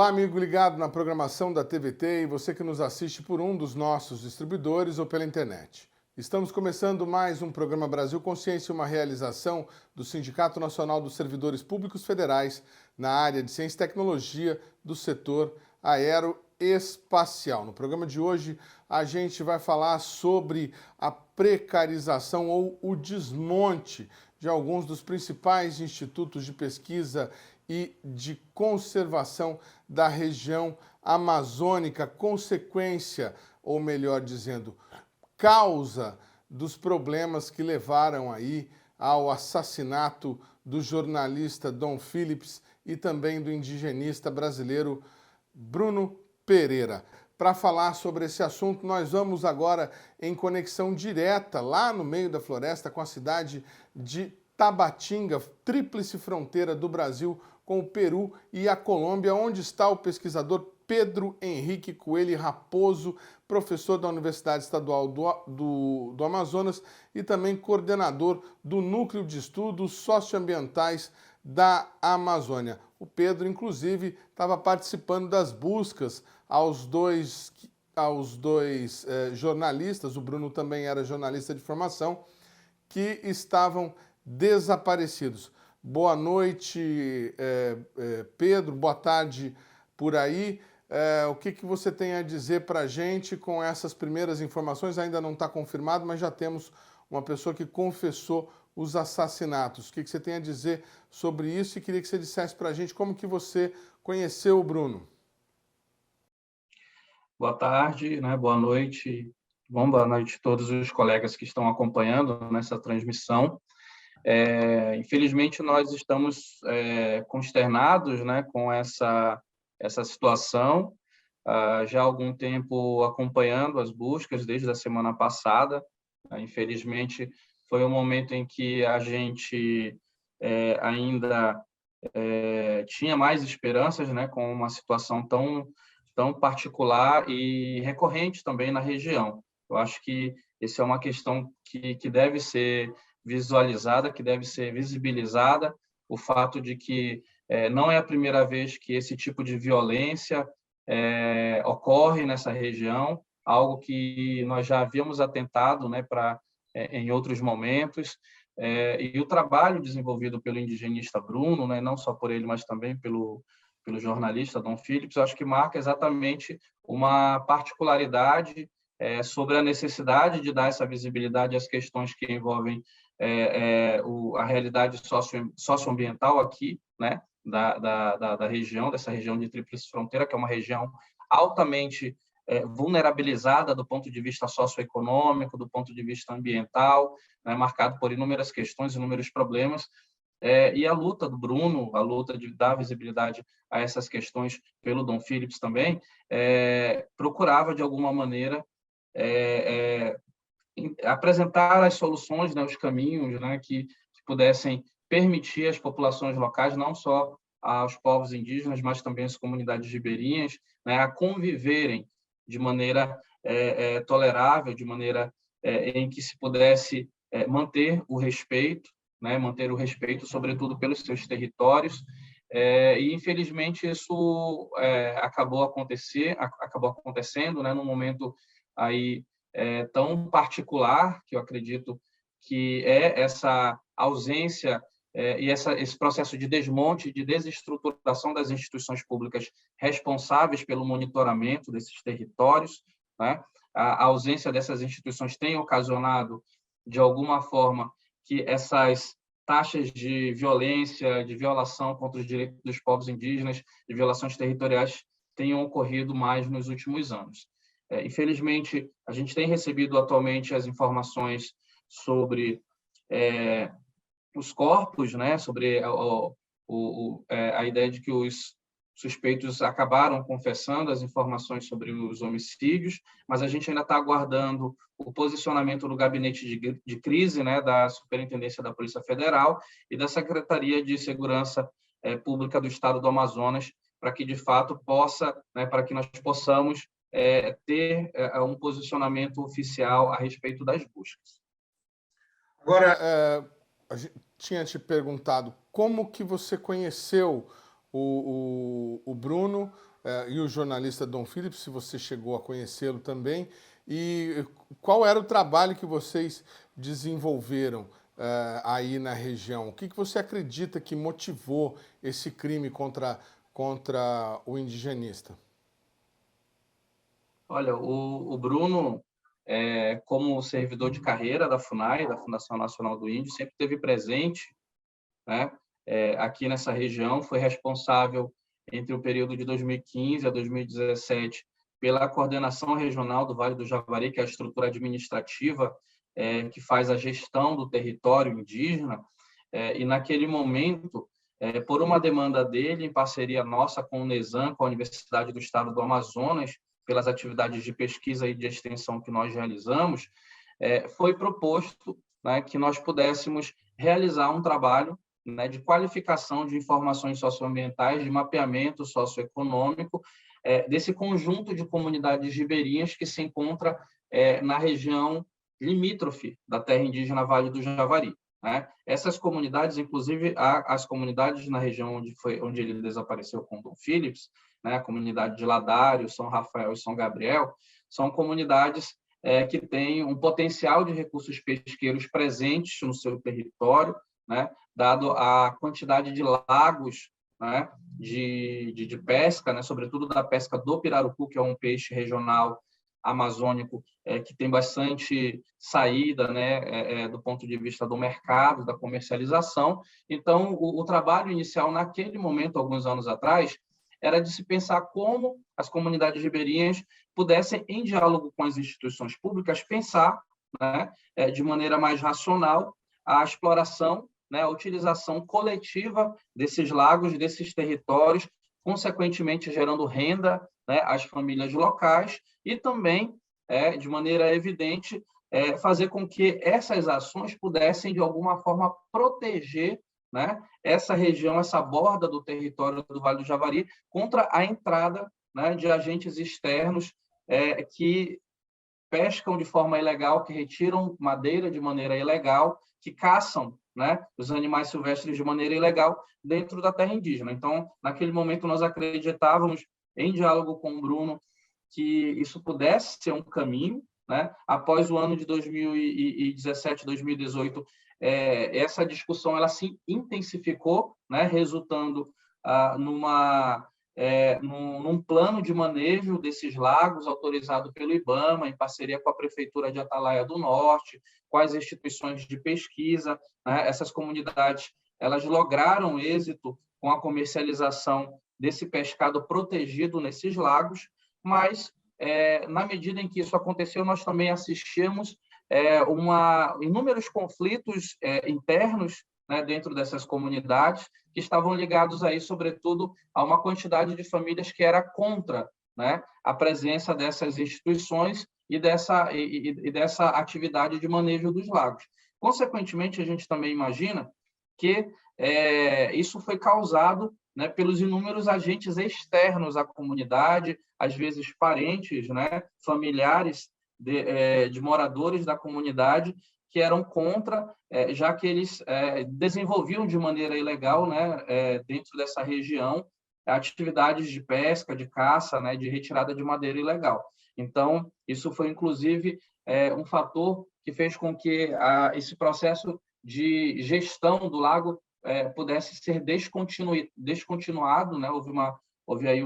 Olá, amigo ligado na programação da TVT e você que nos assiste por um dos nossos distribuidores ou pela internet. Estamos começando mais um programa Brasil Consciência, uma realização do Sindicato Nacional dos Servidores Públicos Federais na área de Ciência e Tecnologia do setor aeroespacial. No programa de hoje, a gente vai falar sobre a precarização ou o desmonte de alguns dos principais institutos de pesquisa e de conservação da região amazônica, consequência, ou melhor dizendo, causa dos problemas que levaram aí ao assassinato do jornalista Dom Phillips e também do indigenista brasileiro Bruno Pereira. Para falar sobre esse assunto, nós vamos agora em conexão direta lá no meio da floresta com a cidade de Tabatinga, tríplice fronteira do Brasil com o Peru e a Colômbia, onde está o pesquisador Pedro Henrique Coelho Raposo, professor da Universidade Estadual do Amazonas e também coordenador do Núcleo de Estudos Socioambientais da Amazônia. O Pedro, inclusive, estava participando das buscas aos dois jornalistas, o Bruno também era jornalista de formação, que estavam desaparecidos. Boa noite, Pedro, boa tarde por aí. O que você tem a dizer para a gente com essas primeiras informações? Ainda não está confirmado, mas já temos uma pessoa que confessou os assassinatos. O que você tem a dizer sobre isso? E queria que você dissesse para a gente como que você conheceu o Bruno. Boa tarde, né? Boa noite. Boa noite a todos os colegas que estão acompanhando nessa transmissão. Infelizmente, nós estamos consternados, né, com essa situação. Já há algum tempo acompanhando as buscas, desde a semana passada. Infelizmente, foi um momento em que a gente ainda tinha mais esperanças, né, com uma situação tão particular e recorrente também na região. Eu acho que essa é uma questão que deve ser visualizada, que deve ser visibilizada, o fato de que não é a primeira vez que esse tipo de violência ocorre nessa região, algo que nós já havíamos atentado, né, em outros momentos, e o trabalho desenvolvido pelo indigenista Bruno, né, não só por ele, mas também pelo jornalista Dom Phillips, eu acho que marca exatamente uma particularidade sobre a necessidade de dar essa visibilidade às questões que envolvem a realidade socioambiental aqui, né, da região, dessa região de Tríplice Fronteira, que é uma região altamente vulnerabilizada do ponto de vista socioeconômico, do ponto de vista ambiental, né, marcado por inúmeras questões, inúmeros problemas, e a luta do Bruno, a luta de dar visibilidade a essas questões pelo Dom Phillips também, procurava, de alguma maneira, apresentar as soluções, né, os caminhos, né, que pudessem permitir às populações locais, não só aos povos indígenas, mas também às comunidades ribeirinhas, né, a conviverem de maneira tolerável, de maneira em que se pudesse manter o respeito, né, sobretudo pelos seus territórios, e infelizmente isso acabou acontecendo, né, num momento aí tão particular, que eu acredito que é essa ausência e esse processo de desmonte, de desestruturação das instituições públicas responsáveis pelo monitoramento desses territórios, né? A ausência dessas instituições tem ocasionado, de alguma forma, que essas taxas de violência, de violação contra os direitos dos povos indígenas, de violações territoriais, tenham ocorrido mais nos últimos anos. Infelizmente, a gente tem recebido atualmente as informações sobre os corpos, né, sobre a ideia de que os suspeitos acabaram confessando as informações sobre os homicídios, mas a gente ainda está aguardando o posicionamento do gabinete de crise, né, da Superintendência da Polícia Federal e da Secretaria de Segurança Pública do Estado do Amazonas, para que, de fato, para que nós possamos ter um posicionamento oficial a respeito das buscas. Agora, a gente tinha te perguntado como que você conheceu o Bruno e o jornalista Dom Phillips, se você chegou a conhecê-lo também, e qual era o trabalho que vocês desenvolveram aí na região? O que você acredita que motivou esse crime contra o indigenista? Olha, o Bruno, como servidor de carreira da FUNAI, da Fundação Nacional do Índio, sempre esteve presente, né, aqui nessa região, foi responsável entre o período de 2015 a 2017 pela coordenação regional do Vale do Javari, que é a estrutura administrativa que faz a gestão do território indígena, e naquele momento, por uma demanda dele, em parceria nossa com o NESAM, com a Universidade do Estado do Amazonas, pelas atividades de pesquisa e de extensão que nós realizamos, foi proposto, né, que nós pudéssemos realizar um trabalho, né, de qualificação de informações socioambientais, de mapeamento socioeconômico, desse conjunto de comunidades ribeirinhas que se encontra na região limítrofe da terra indígena Vale do Javari, né? Essas comunidades, inclusive as comunidades na região onde ele desapareceu com Dom Phillips, né, a comunidade de Ladário, São Rafael e São Gabriel, são comunidades que têm um potencial de recursos pesqueiros presentes no seu território, né, dado a quantidade de lagos, né, de pesca, né, sobretudo da pesca do pirarucu, que é um peixe regional amazônico que tem bastante saída, né, do ponto de vista do mercado, da comercialização. Então, o trabalho inicial, naquele momento, alguns anos atrás, era de se pensar como as comunidades ribeirinhas pudessem, em diálogo com as instituições públicas, pensar, né, de maneira mais racional a exploração, né, a utilização coletiva desses lagos, desses territórios, consequentemente gerando renda, né, às famílias locais e também, de maneira evidente, fazer com que essas ações pudessem, de alguma forma, proteger, né, essa região, essa borda do território do Vale do Javari contra a entrada, né, de agentes externos que pescam de forma ilegal, que retiram madeira de maneira ilegal, que caçam, né, os animais silvestres de maneira ilegal dentro da terra indígena. Então, naquele momento, nós acreditávamos, em diálogo com o Bruno, que isso pudesse ser um caminho, né? Após o ano de 2017, 2018, essa discussão ela se intensificou, né, resultando num plano de manejo desses lagos autorizado pelo IBAMA, em parceria com a Prefeitura de Atalaia do Norte, com as instituições de pesquisa, né? Essas comunidades elas lograram êxito com a comercialização desse pescado protegido nesses lagos, mas, na medida em que isso aconteceu, nós também assistimos inúmeros conflitos internos, né, dentro dessas comunidades, que estavam ligados aí, sobretudo, a uma quantidade de famílias que era contra, né, a presença dessas instituições e dessa atividade de manejo dos lagos. Consequentemente, a gente também imagina que isso foi causado, né, pelos inúmeros agentes externos à comunidade, às vezes parentes, né, familiares de moradores da comunidade, que eram contra, já que eles desenvolviam de maneira ilegal, né, dentro dessa região, atividades de pesca, de caça, né, de retirada de madeira ilegal. Então, isso foi, inclusive, um fator que fez com que esse processo de gestão do lago pudesse ser descontinuado, né? Houve aí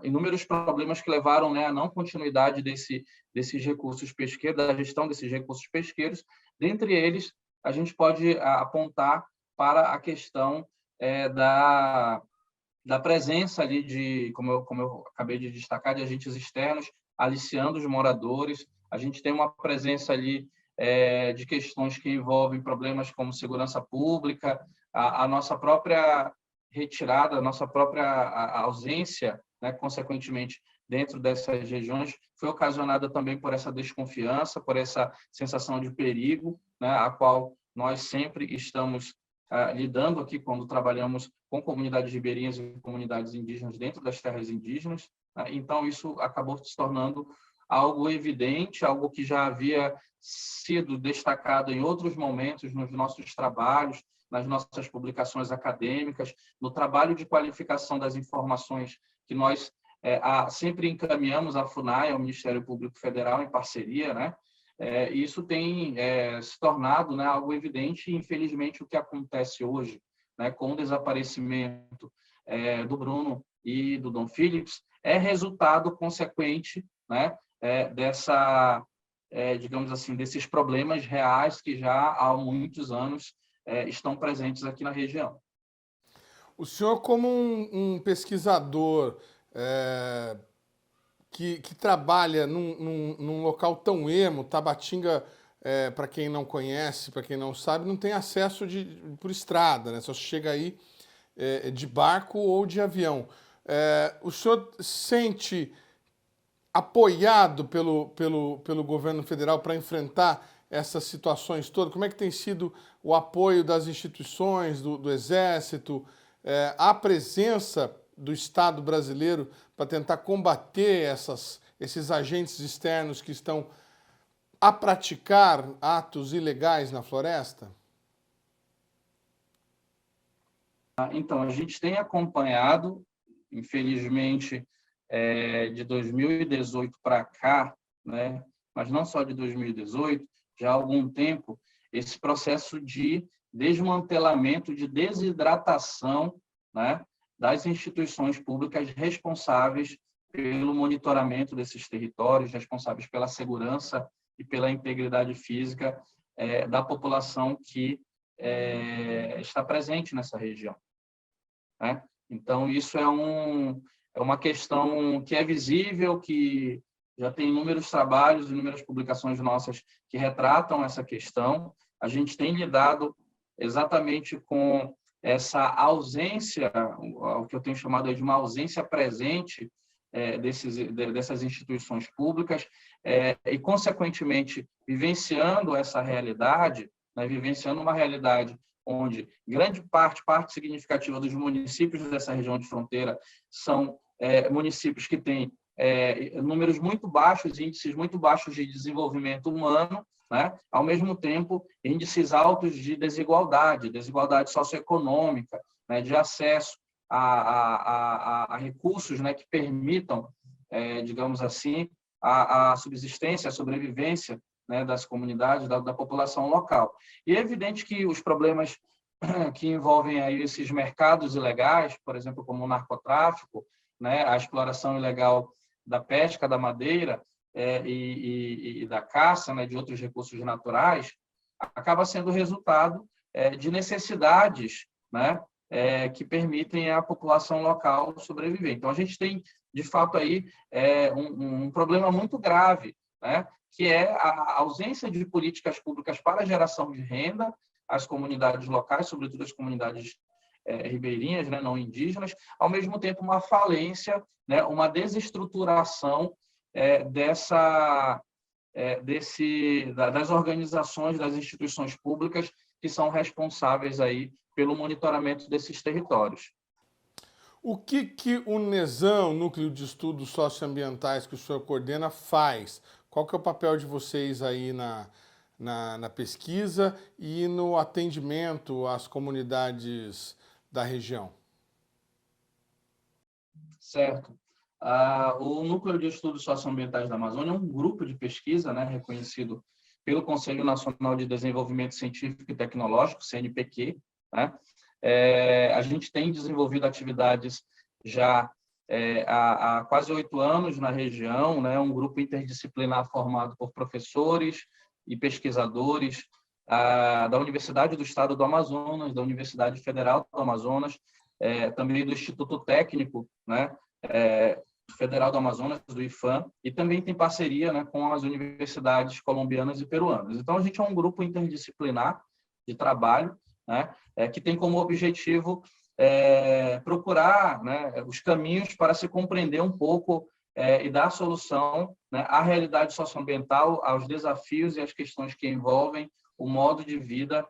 inúmeros problemas que levaram, né, à não continuidade desses recursos pesqueiros, da gestão desses recursos pesqueiros. Dentre eles, a gente pode apontar para a questão da presença ali como eu acabei de destacar, de agentes externos aliciando os moradores. A gente tem uma presença ali de questões que envolvem problemas como segurança pública, a nossa própria retirada, a nossa própria ausência, né, consequentemente, dentro dessas regiões, foi ocasionada também por essa desconfiança, por essa sensação de perigo, né, a qual nós sempre estamos lidando aqui quando trabalhamos com comunidades ribeirinhas e comunidades indígenas dentro das terras indígenas. Né? Então, isso acabou se tornando algo evidente, algo que já havia sido destacado em outros momentos nos nossos trabalhos, nas nossas publicações acadêmicas, no trabalho de qualificação das informações que nós sempre encaminhamos à FUNAI, ao Ministério Público Federal, em parceria, né? Isso tem se tornado, né, algo evidente, e, infelizmente, o que acontece hoje, né, com o desaparecimento do Bruno e do Dom Phillips é resultado consequente, né, digamos assim, desses problemas reais que já há muitos anos estão presentes aqui na região. O senhor, como um pesquisador que trabalha num local tão emo, Tabatinga, para quem não conhece, para quem não sabe, não tem acesso por estrada, né? Só chega aí de barco ou de avião. O senhor sente apoiado pelo governo federal para enfrentar essas situações todas? Como é que tem sido o apoio das instituições, do Exército, a presença do Estado brasileiro para tentar combater esses agentes externos que estão a praticar atos ilegais na floresta? Então, a gente tem acompanhado, infelizmente, de 2018 para cá, né, mas não só de 2018, já há algum tempo, esse processo de desmantelamento, de desidratação, né, das instituições públicas responsáveis pelo monitoramento desses territórios, responsáveis pela segurança e pela integridade física da população que está presente nessa região, né? Então, isso é uma questão que é visível, que já tem inúmeros trabalhos, inúmeras publicações nossas que retratam essa questão. A gente tem lidado exatamente com essa ausência, o que eu tenho chamado de uma ausência presente dessas instituições públicas e, consequentemente, vivenciando essa realidade, né, vivenciando uma realidade onde grande parte significativa dos municípios dessa região de fronteira são municípios que têm números muito baixos, índices muito baixos de desenvolvimento humano, né? Ao mesmo tempo, índices altos de desigualdade socioeconômica, né? De acesso a recursos, né? Que permitam, digamos assim, a subsistência, a sobrevivência, né? Das comunidades, da população local. E é evidente que os problemas que envolvem aí esses mercados ilegais, por exemplo, como o narcotráfico, né? A exploração ilegal da pesca, da madeira, e da caça, né, de outros recursos naturais, acaba sendo resultado de necessidades, né, que permitem à população local sobreviver. Então, a gente tem, de fato, aí um problema muito grave, né, que é a ausência de políticas públicas para a geração de renda às comunidades locais, sobretudo as comunidades ribeirinhas, né, não indígenas, ao mesmo tempo uma falência, né, uma desestruturação das organizações, das instituições públicas que são responsáveis aí pelo monitoramento desses territórios. O que o NESAM, Núcleo de Estudos Socioambientais, que o senhor coordena, faz? Qual que é o papel de vocês aí na pesquisa e no atendimento às comunidades da região? Certo. O Núcleo de Estudos Socioambientais da Amazônia é um grupo de pesquisa, né, reconhecido pelo Conselho Nacional de Desenvolvimento Científico e Tecnológico, CNPq, né? A gente tem desenvolvido atividades já há quase 8 anos na região, né? Um grupo interdisciplinar formado por professores e pesquisadores da Universidade do Estado do Amazonas, da Universidade Federal do Amazonas, também do Instituto Técnico, né? Federal do Amazonas, do IFAM, e também tem parceria, né, com as universidades colombianas e peruanas. Então, a gente é um grupo interdisciplinar de trabalho, né, que tem como objetivo procurar, né, os caminhos para se compreender um pouco e dar solução, né, à realidade socioambiental, aos desafios e às questões que envolvem o modo de vida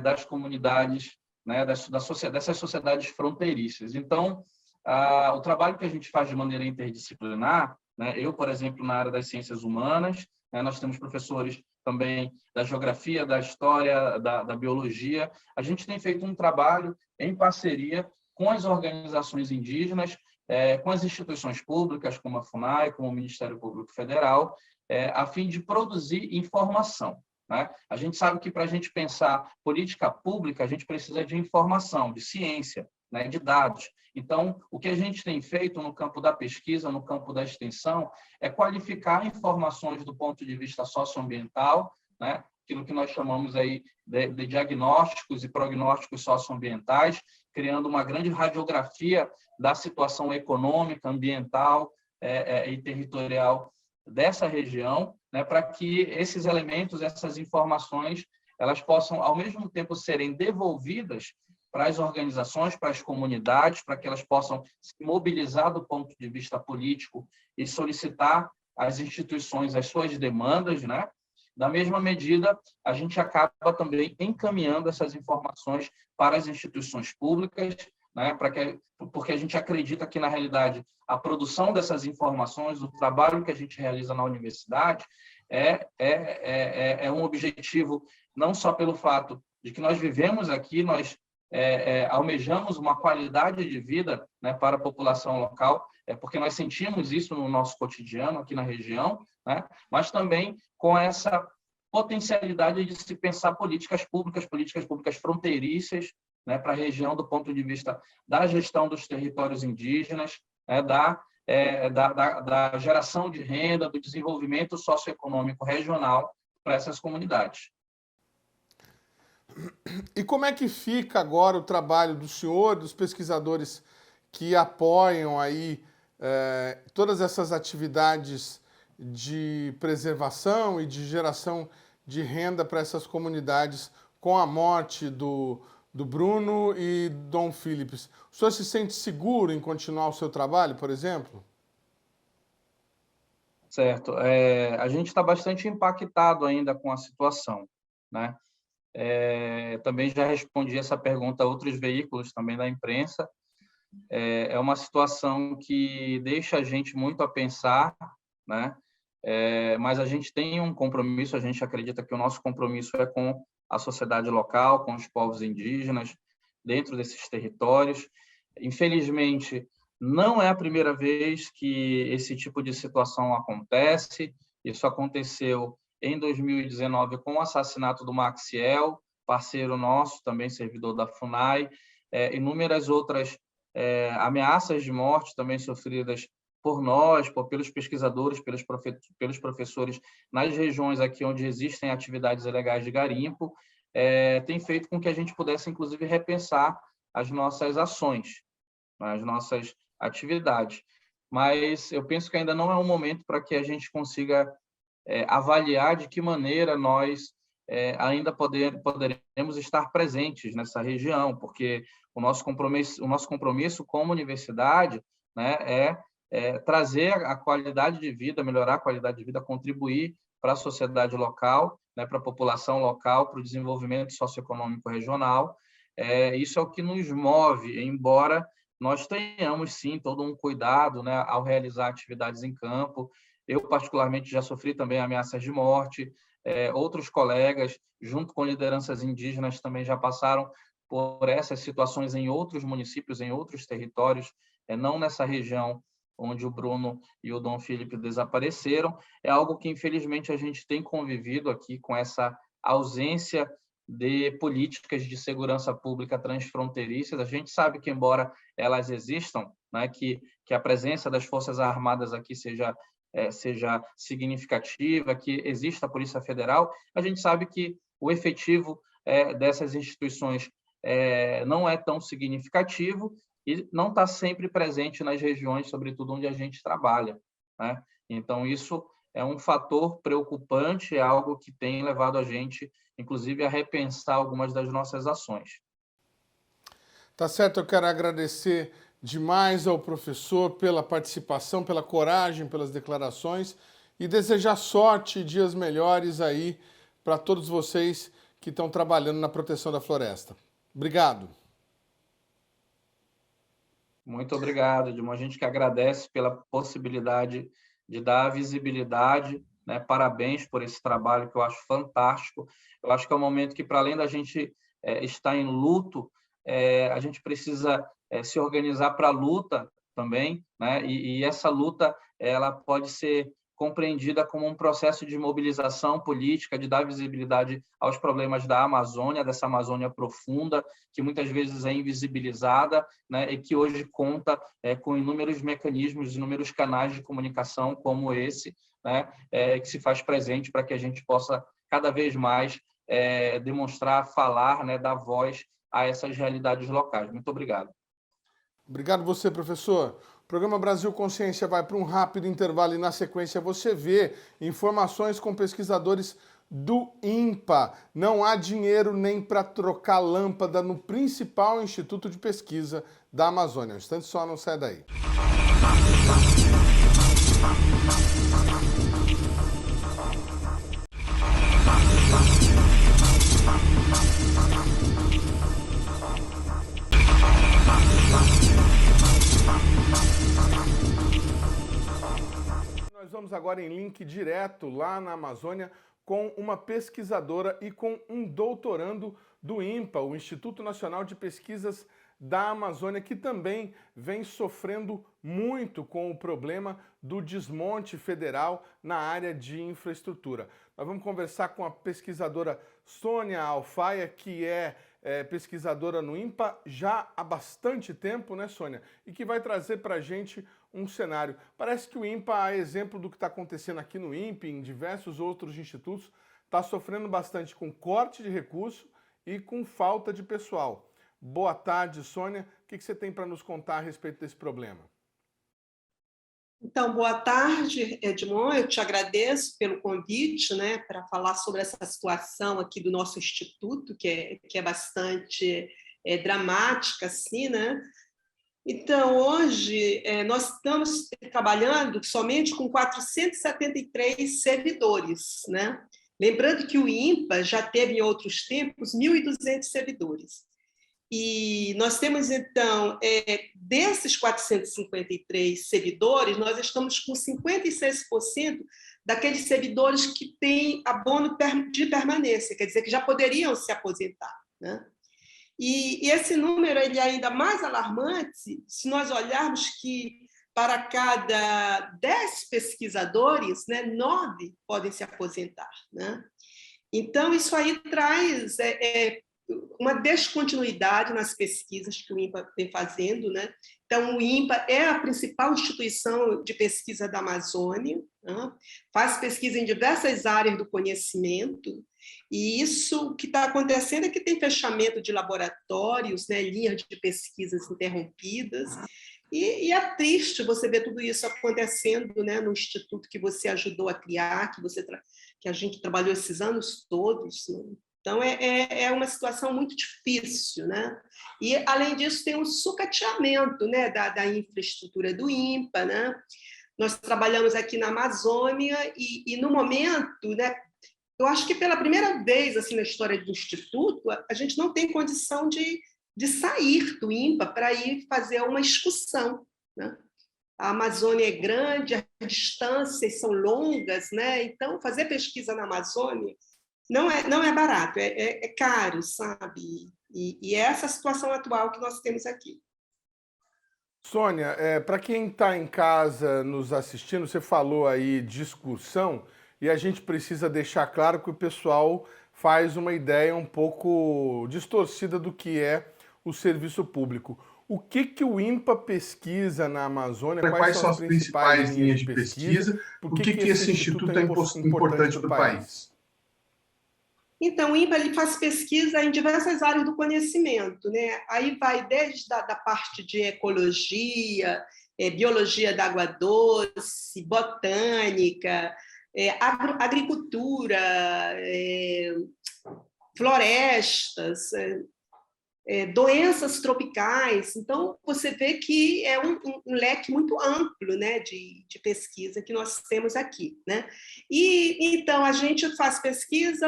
das comunidades, né, dessas sociedades fronteiriças. Então, o trabalho que a gente faz de maneira interdisciplinar, né? Eu, por exemplo, na área das ciências humanas, né? Nós temos professores também da geografia, da história, da biologia. A gente tem feito um trabalho em parceria com as organizações indígenas, com as instituições públicas, como a FUNAI, como o Ministério Público Federal, a fim de produzir informação, né? A gente sabe que para a gente pensar política pública, a gente precisa de informação, de ciência, né, de dados. Então, o que a gente tem feito no campo da pesquisa, no campo da extensão, é qualificar informações do ponto de vista socioambiental, né, aquilo que nós chamamos aí de diagnósticos e prognósticos socioambientais, criando uma grande radiografia da situação econômica, ambiental e territorial dessa região, né, para que esses elementos, essas informações, elas possam, ao mesmo tempo, serem devolvidas para as organizações, para as comunidades, para que elas possam se mobilizar do ponto de vista político e solicitar às instituições as suas demandas, né? Da mesma medida, a gente acaba também encaminhando essas informações para as instituições públicas, né? Porque a gente acredita que, na realidade, a produção dessas informações, o trabalho que a gente realiza na universidade, é um objetivo não só pelo fato de que nós vivemos aqui, nós almejamos uma qualidade de vida, né, para a população local, porque nós sentimos isso no nosso cotidiano aqui na região, né, mas também com essa potencialidade de se pensar políticas públicas fronteiriças, né, para a região do ponto de vista da gestão dos territórios indígenas, né, da geração de renda, do desenvolvimento socioeconômico regional para essas comunidades. E como é que fica agora o trabalho do senhor, dos pesquisadores que apoiam aí todas essas atividades de preservação e de geração de renda para essas comunidades com a morte do Bruno e Dom Philips? O senhor se sente seguro em continuar o seu trabalho, por exemplo? Certo. A gente está bastante impactado ainda com a situação, né? Também já respondi essa pergunta a outros veículos também da imprensa. É uma situação que deixa a gente muito a pensar, né? Mas a gente tem um compromisso, a gente acredita que o nosso compromisso é com a sociedade local, com os povos indígenas, dentro desses territórios. Infelizmente, não é a primeira vez que esse tipo de situação acontece. Isso aconteceu em 2019 com o assassinato do Maxiel, parceiro nosso, também servidor da FUNAI, inúmeras outras ameaças de morte também sofridas por nós, pelos pesquisadores, pelos professores nas regiões aqui onde existem atividades ilegais de garimpo, tem feito com que a gente pudesse, inclusive, repensar as nossas ações, as nossas atividades. Mas eu penso que ainda não é um momento para que a gente consiga avaliar de que maneira nós ainda poderemos estar presentes nessa região, porque o nosso compromisso como universidade, né, trazer a qualidade de vida, melhorar a qualidade de vida, contribuir para a sociedade local, né, para a população local, para o desenvolvimento socioeconômico regional. Isso é o que nos move, embora nós tenhamos, sim, todo um cuidado, né, ao realizar atividades em campo. Eu, particularmente, já sofri também ameaças de morte. Outros colegas, junto com lideranças indígenas, também já passaram por essas situações em outros municípios, em outros territórios, não nessa região onde o Bruno e o Dom Felipe desapareceram. É algo que, infelizmente, a gente tem convivido aqui com essa ausência de políticas de segurança pública transfronteiriças. A gente sabe que, embora elas existam, né, que a presença das Forças Armadas aqui seja significativa, que exista a Polícia Federal, a gente sabe que o efetivo dessas instituições não é tão significativo e não está sempre presente nas regiões, sobretudo onde a gente trabalha, né? Então, isso é um fator preocupante, é algo que tem levado a gente, inclusive, a repensar algumas das nossas ações. Tá certo, eu quero agradecer demais ao professor pela participação, pela coragem, pelas declarações e desejar sorte e dias melhores aí para todos vocês que estão trabalhando na proteção da floresta. Obrigado. Muito obrigado, Edmond. A gente que agradece pela possibilidade de dar visibilidade, né? Parabéns por esse trabalho que eu acho fantástico. Eu acho que é um momento que, para além da gente estar em luto, a gente precisa se organizar para a luta também, né? E essa luta ela pode ser compreendida como um processo de mobilização política, de dar visibilidade aos problemas da Amazônia, dessa Amazônia profunda, que muitas vezes é invisibilizada, né, e que hoje conta com inúmeros mecanismos, inúmeros canais de comunicação como esse, né, que se faz presente para que a gente possa cada vez mais demonstrar, falar, né, dar voz a essas realidades locais. Muito obrigado. Obrigado você, professor. O programa Brasil Consciência vai para um rápido intervalo e, na sequência, você vê informações com pesquisadores do INPA. Não há dinheiro nem para trocar lâmpada no principal instituto de pesquisa da Amazônia. Um instante só, não sai daí. Nós vamos agora em link direto lá na Amazônia com uma pesquisadora e com um doutorando do INPA, o Instituto Nacional de Pesquisas da Amazônia, que também vem sofrendo muito com o problema do desmonte federal na área de infraestrutura. Nós vamos conversar com a pesquisadora Sônia Alfaia, que é pesquisadora no INPA já há bastante tempo, né, Sônia? E que vai trazer para a gente um cenário. Parece que o INPA, a exemplo do que está acontecendo aqui no INPE, em diversos outros institutos, está sofrendo bastante com corte de recurso e com falta de pessoal. Boa tarde, Sônia. O que você tem para nos contar a respeito desse problema? Então, boa tarde, Edmond. Eu te agradeço pelo convite, né, para falar sobre essa situação aqui do nosso instituto, que é bastante dramática, assim, né? Então, hoje, nós estamos trabalhando somente com 473 servidores, né? Lembrando que o INPA já teve, em outros tempos, 1.200 servidores. E nós temos, então, desses 453 servidores, nós estamos com 56% daqueles servidores que têm abono de permanência, quer dizer, que já poderiam se aposentar, né? E esse número ele é ainda mais alarmante se nós olharmos que, para cada 10 pesquisadores, né, 9 podem se aposentar, né? Então, isso aí traz uma descontinuidade nas pesquisas que o INPA vem fazendo, né? Então, o INPA é a principal instituição de pesquisa da Amazônia, né? Faz pesquisa em diversas áreas do conhecimento, e isso que está acontecendo é que tem fechamento de laboratórios, né? Linhas de pesquisas interrompidas, e é triste você ver tudo isso acontecendo, né? No instituto que você ajudou a criar, que a gente trabalhou esses anos todos, né? Então, é uma situação muito difícil, né? E, além disso, tem um sucateamento, né, da infraestrutura do INPA, né? Nós trabalhamos aqui na Amazônia e no momento, né, eu acho que pela primeira vez assim, na história do Instituto, a gente não tem condição de sair do INPA para ir fazer uma excursão, né? A Amazônia é grande, as distâncias são longas, né? Então, fazer pesquisa na Amazônia não é barato, é caro, sabe? E é essa situação atual que nós temos aqui. Sônia, para quem está em casa nos assistindo, você falou aí de excursão e a gente precisa deixar claro que o pessoal faz uma ideia um pouco distorcida do que é o serviço público. O que o INPA pesquisa na Amazônia? Quais são as principais linhas de pesquisa? Por que esse instituto é importante para o país? Então, o INPA ele faz pesquisa em diversas áreas do conhecimento, né? Aí vai desde da parte de ecologia, biologia da água doce, botânica, agricultura, florestas, doenças tropicais. Então, você vê que é um leque muito amplo, né, de pesquisa que nós temos aqui, né? E, então, a gente faz pesquisa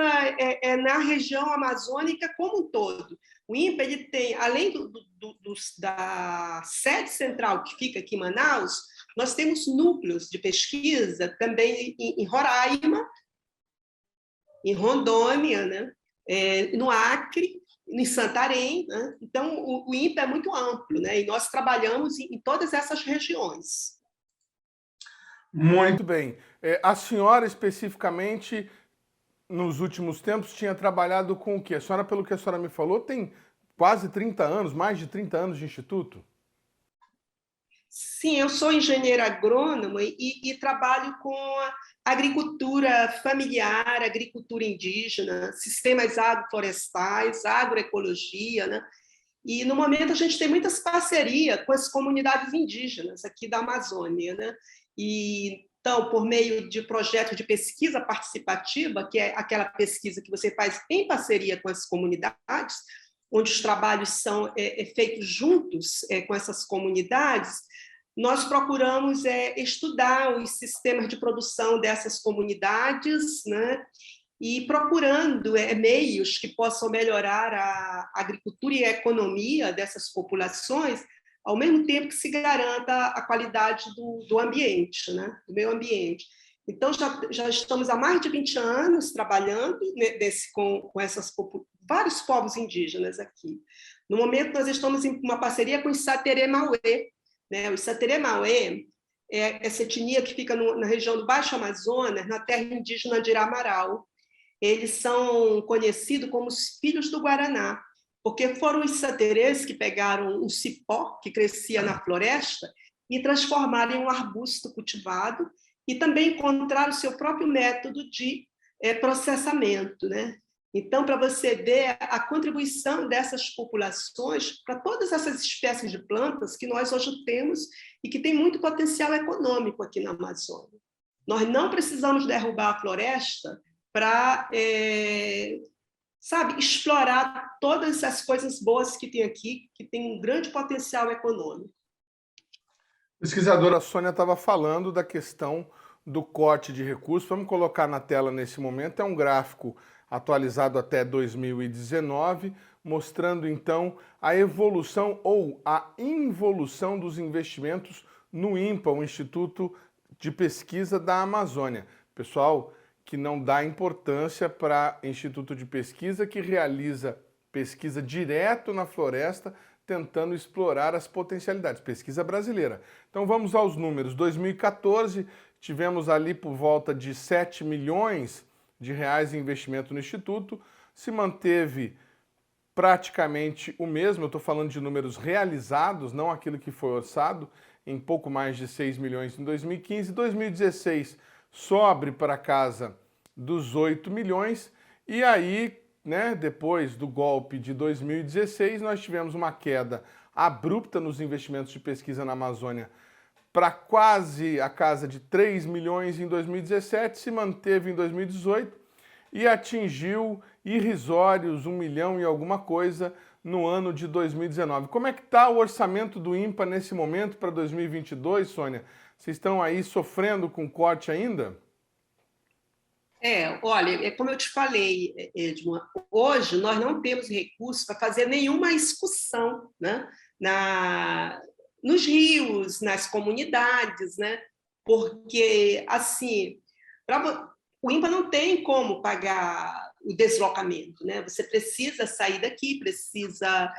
na região amazônica como um todo. O INPA ele tem, além da sede central, que fica aqui em Manaus, Nós temos núcleos de pesquisa também em Roraima, em Rondônia, né? No Acre, em Santarém, né? Então, o INPA é muito amplo, né? E nós trabalhamos em todas essas regiões. Muito bem. A senhora, especificamente, nos últimos tempos, tinha trabalhado com o quê? A senhora, pelo que a senhora me falou, tem quase 30 anos, mais de 30 anos de instituto? Sim, eu sou engenheira agrônoma e trabalho com a agricultura familiar, agricultura indígena, sistemas agroflorestais, agroecologia, né? E, no momento, a gente tem muitas parcerias com as comunidades indígenas aqui da Amazônia, né? E, então, por meio de projetos de pesquisa participativa, que é aquela pesquisa que você faz em parceria com as comunidades, onde os trabalhos são feitos juntos com essas comunidades, nós procuramos estudar os sistemas de produção dessas comunidades, né? E procurando meios que possam melhorar a agricultura e a economia dessas populações, ao mesmo tempo que se garanta a qualidade do ambiente, né? Do meio ambiente. Então, já estamos há mais de 20 anos trabalhando com vários povos indígenas aqui. No momento, nós estamos em uma parceria com os Saterê-Mauê, né? Os Saterê-Mauê é essa etnia que fica na região do Baixo Amazonas, na terra indígena de Iramaral. Eles são conhecidos como os filhos do Guaraná, porque foram os saterês que pegaram um cipó que crescia na floresta e transformaram em um arbusto cultivado e também encontraram o seu próprio método de processamento, né? Então, para você ver a contribuição dessas populações para todas essas espécies de plantas que nós hoje temos e que tem muito potencial econômico aqui na Amazônia. Nós não precisamos derrubar a floresta para, explorar todas as coisas boas que tem aqui, que tem um grande potencial econômico. A pesquisadora Sônia estava falando da questão do corte de recursos. Vamos colocar na tela nesse momento. É um gráfico atualizado até 2019, mostrando então a evolução ou a involução dos investimentos no INPA, o Instituto de Pesquisa da Amazônia. Pessoal que não dá importância para Instituto de Pesquisa que realiza pesquisa direto na floresta, tentando explorar as potencialidades, pesquisa brasileira. Então vamos aos números. 2014, tivemos ali por volta de 7 milhões de reais em investimento no Instituto, se manteve praticamente o mesmo, eu estou falando de números realizados, não aquilo que foi orçado, em pouco mais de 6 milhões em 2015. 2016 sobe para casa dos 8 milhões, e aí, né, depois do golpe de 2016, nós tivemos uma queda abrupta nos investimentos de pesquisa na Amazônia para quase a casa de 3 milhões em 2017, se manteve em 2018 e atingiu irrisórios 1 milhão e alguma coisa no ano de 2019. Como é que está o orçamento do INPA nesse momento para 2022, Sônia? Vocês estão aí sofrendo com corte ainda? Olha, como eu te falei, Edmond, hoje nós não temos recursos para fazer nenhuma excursão, né, nos rios, nas comunidades, né? Porque, assim, o INPA não tem como pagar o deslocamento, né? Você precisa sair daqui, precisa...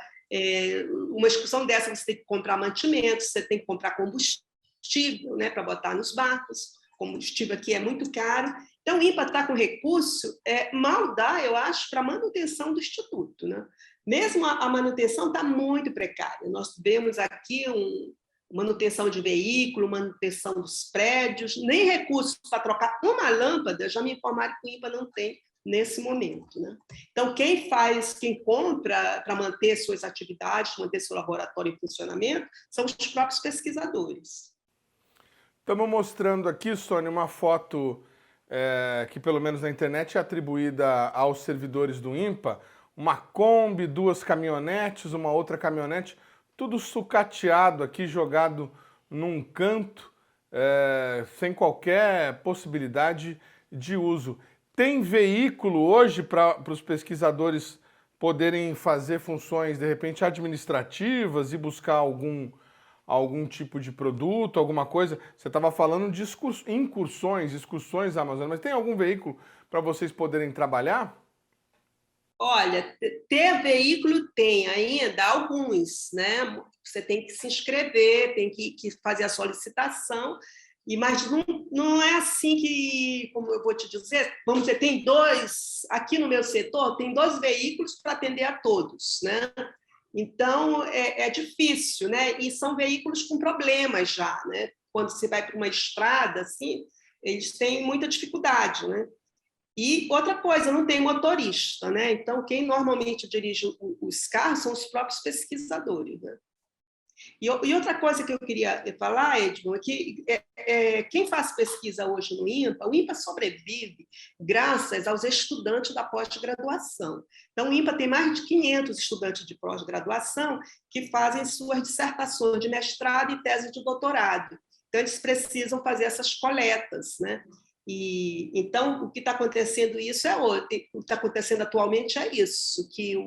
uma excursão dessa, você tem que comprar mantimentos, você tem que comprar combustível, né, para botar nos barcos. O combustível aqui é muito caro. Então, o INPA está com recurso, mal dá, eu acho, para a manutenção do Instituto, né? Mesmo a manutenção está muito precária. Nós vemos aqui manutenção de veículo, manutenção dos prédios, nem recursos para trocar uma lâmpada, já me informaram que o INPA não tem nesse momento, né? Então, quem compra para manter suas atividades, manter seu laboratório em funcionamento, são os próprios pesquisadores. Estamos mostrando aqui, Sônia, uma foto que, pelo menos na internet, é atribuída aos servidores do INPA, uma Kombi, 2 caminhonetes, uma outra caminhonete, tudo sucateado aqui, jogado num canto, sem qualquer possibilidade de uso. Tem veículo hoje para os pesquisadores poderem fazer funções, de repente, administrativas e buscar algum tipo de produto, alguma coisa? Você estava falando de excursões à Amazônia, mas tem algum veículo para vocês poderem trabalhar? Olha, ter veículo tem ainda alguns, né? Você tem que se inscrever, tem que fazer a solicitação, mas não é assim que, como eu vou te dizer, vamos dizer, tem aqui no meu setor, tem 2 veículos para atender a todos, né? Então, é difícil, né? E são veículos com problemas já, né? Quando você vai para uma estrada, assim, eles têm muita dificuldade, né? E outra coisa, não tem motorista, né? Então, quem normalmente dirige os carros são os próprios pesquisadores, né? E outra coisa que eu queria falar, Edmond, é que quem faz pesquisa hoje no INPA, o INPA sobrevive graças aos estudantes da pós-graduação. Então, o INPA tem mais de 500 estudantes de pós-graduação que fazem suas dissertações de mestrado e tese de doutorado. Então, eles precisam fazer essas coletas, né? E então o que está acontecendo o que está acontecendo atualmente é isso, que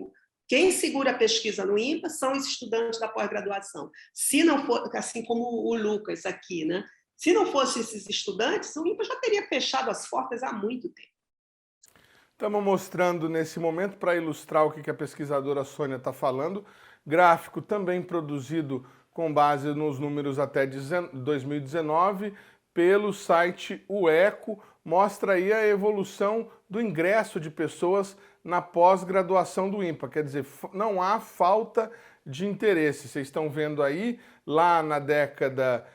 quem segura a pesquisa no INPA são os estudantes da pós-graduação. Se não for, assim como o Lucas aqui, né? Se não fossem esses estudantes, o INPA já teria fechado as portas há muito tempo. Estamos mostrando nesse momento, para ilustrar o que a pesquisadora Sônia está falando, gráfico também produzido com base nos números até 2019, pelo site UECO, mostra aí a evolução do ingresso de pessoas na pós-graduação do INPA, quer dizer, não há falta de interesse. Vocês estão vendo aí, lá na década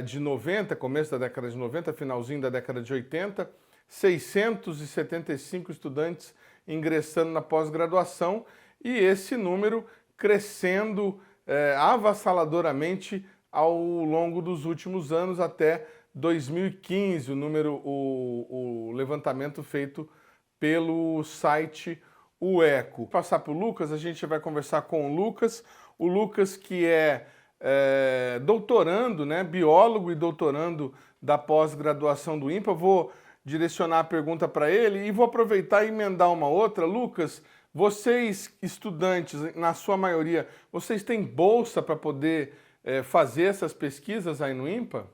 de 90, começo da década de 90, finalzinho da década de 80, 675 estudantes ingressando na pós-graduação e esse número crescendo avassaladoramente ao longo dos últimos anos até 2015, o levantamento feito pelo site UECO. Vou passar para o Lucas, a gente vai conversar com o Lucas que é doutorando, né, biólogo e doutorando da pós-graduação do INPA. Vou direcionar a pergunta para ele e vou aproveitar e emendar uma outra. Lucas, vocês estudantes, na sua maioria, vocês têm bolsa para poder fazer essas pesquisas aí no INPA?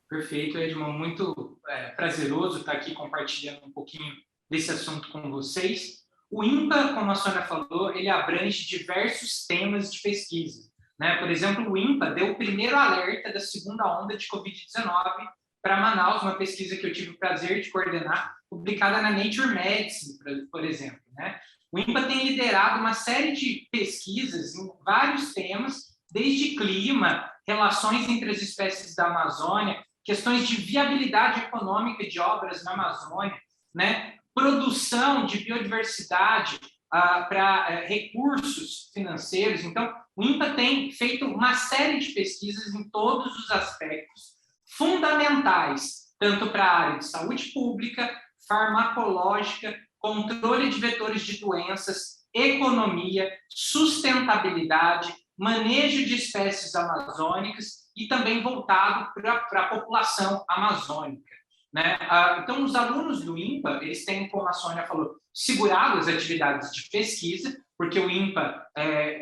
Perfeito, Edmond. Muito prazeroso estar aqui compartilhando um pouquinho desse assunto com vocês. O INPA, como a Sônia falou, ele abrange diversos temas de pesquisa, né? Por exemplo, o INPA deu o primeiro alerta da segunda onda de Covid-19 para Manaus, uma pesquisa que eu tive o prazer de coordenar, publicada na Nature Medicine, por exemplo, né? O INPA tem liderado uma série de pesquisas em vários temas, desde clima, relações entre as espécies da Amazônia, questões de viabilidade econômica de obras na Amazônia, né? Produção de biodiversidade para recursos financeiros. Então, o INPA tem feito uma série de pesquisas em todos os aspectos fundamentais, tanto para a área de saúde pública, farmacológica, controle de vetores de doenças, economia, sustentabilidade, manejo de espécies amazônicas e também voltado para a população amazônica, né? Então, os alunos do INPA, eles têm, como a Sônia falou, segurado as atividades de pesquisa, porque o INPA,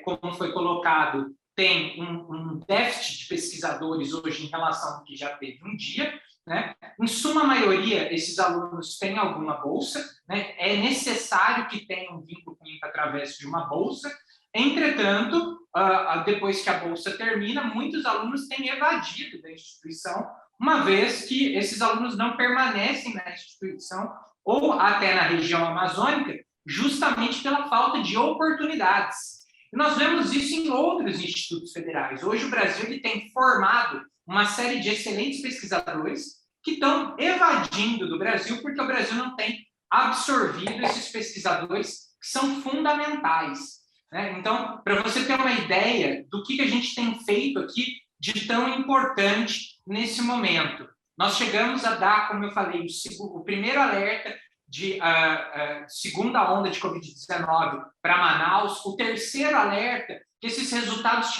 como foi colocado, tem um déficit de pesquisadores hoje em relação ao que já teve um dia, né? Em suma maioria, esses alunos têm alguma bolsa, né? É necessário que tenham um vínculo com o INPA através de uma bolsa. Entretanto, depois que a bolsa termina, muitos alunos têm evadido da instituição, uma vez que esses alunos não permanecem na instituição ou até na região amazônica, justamente pela falta de oportunidades. E nós vemos isso em outros institutos federais. Hoje o Brasil ele tem formado uma série de excelentes pesquisadores que estão evadindo do Brasil porque o Brasil não tem absorvido esses pesquisadores que são fundamentais, né? Então, para você ter uma ideia do que a gente tem feito aqui de tão importante nesse momento, nós chegamos a dar, como eu falei, o primeiro alerta de segunda onda de Covid-19 para Manaus, o terceiro alerta, que esses resultados